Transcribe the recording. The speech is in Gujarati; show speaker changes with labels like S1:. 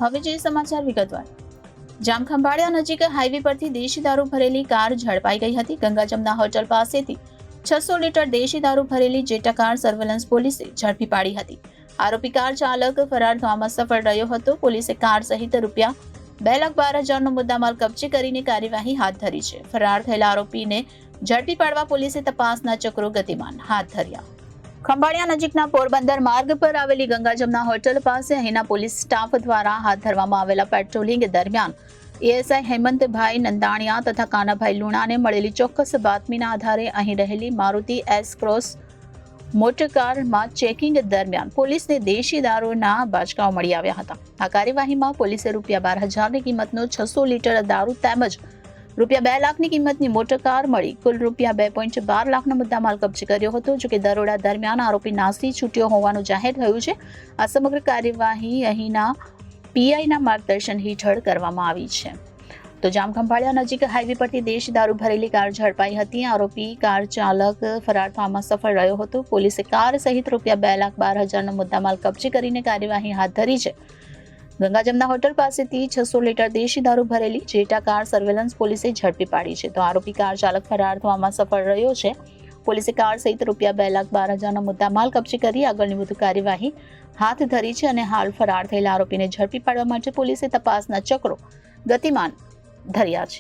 S1: હવે જે સમાચાર વિગતવાર. જામખંભાળિયા નજીક હાઈવે પરથી દેશી દારૂ ભરેલી કાર ઝડપાઈ ગઈ હતી. ગંગાજમના હોટલ પાસેથી 600 લીટર દેશી દારૂ ભરેલી જેટા કાર સર્વેલન્સ પોલીસે ઝડપી પાડી હતી. આરોપી કાર ચાલક ફરાર થવામાં સફળ રહ્યો હતો. પોલીસે કાર સહિત રૂપિયા 2,12,000નો મુદ્દામાલ કબજે કરીને કાર્યવાહી હાથ ધરી છે. ફરાર થયેલા આરોપીને ઝડપી પાડવા પોલીસે તપાસના ચક્રો ગતિમાન હાથ ધર્યા. ખંભાળિયા નજીકના પોરબંદર માર્ગ પર આવેલી ગંગાજમના હોટલ પાસે અહીંના પોલીસ સ્ટાફ દ્વારા હાથ ધરવામાં આવેલા પેટ્રોલિંગ દરમિયાન એએસઆઈ હેમંતભાઈ નંદાણીયા તથા કાનાભાઈ લુણાને મળેલી ચોક્કસ બાતમીના આધારે અહીં રહેલી મારુતિ એસ ક્રોસ મોટરકારમાં ચેકિંગ દરમિયાન પોલીસને દેશી દારૂના બાચકાઓ મળી આવ્યા હતા. આ કાર્યવાહીમાં પોલીસે રૂપિયા 12,000ની કિંમતનો 600 લીટર દારૂ તેમજ રૂપિયા 2 લાખની કિંમતની મોટરકાર મળી કુલ રૂપિયા 2.12 લાખનો મુદ્દામાલ કબજે કર્યો હતો. જોકે દરોડા દરમિયાન આરોપી નાસી છૂટ્યો હોવાનું જાહેર થયું છે. આ સમગ્ર કાર્યવાહી અહીંના પીઆઈના માર્ગદર્શન હેઠળ કરવામાં આવી છે. તો જામખંભાળિયા નજીક હાઈવે પરથી દેશી દારૂ ભરેલી કાર ઝડપાઈ હતી. આરોપી કાર ચાલક ફરાર થવામાં સફળ રહ્યો હતો. પોલીસે કાર સહિત રૂપિયા 2,12,000નો મુદ્દામાલ કબજે કરીને કાર્યવાહી હાથ ધરી છે. ગંગાજમના હોટલ પાસેથી 600 લીટર દેશી દારૂ ભરેલી જેટા કાર સર્વેલન્સ પોલીસે ઝડપી પાડી છે. તો આરોપી કાર ચાલક ફરાર થવામાં સફળ રહ્યો છે. પોલીસે કાર સહિત રૂપિયા 2,12,000નો મુદ્દામાલ કબજે કરી આગળની વધુ કાર્યવાહી હાથ ધરી છે અને હાલ ફરાર થયેલા આરોપીને ઝડપી પાડવા માટે પોલીસે તપાસના ચક્રો ગતિમાન ધર્યા છે.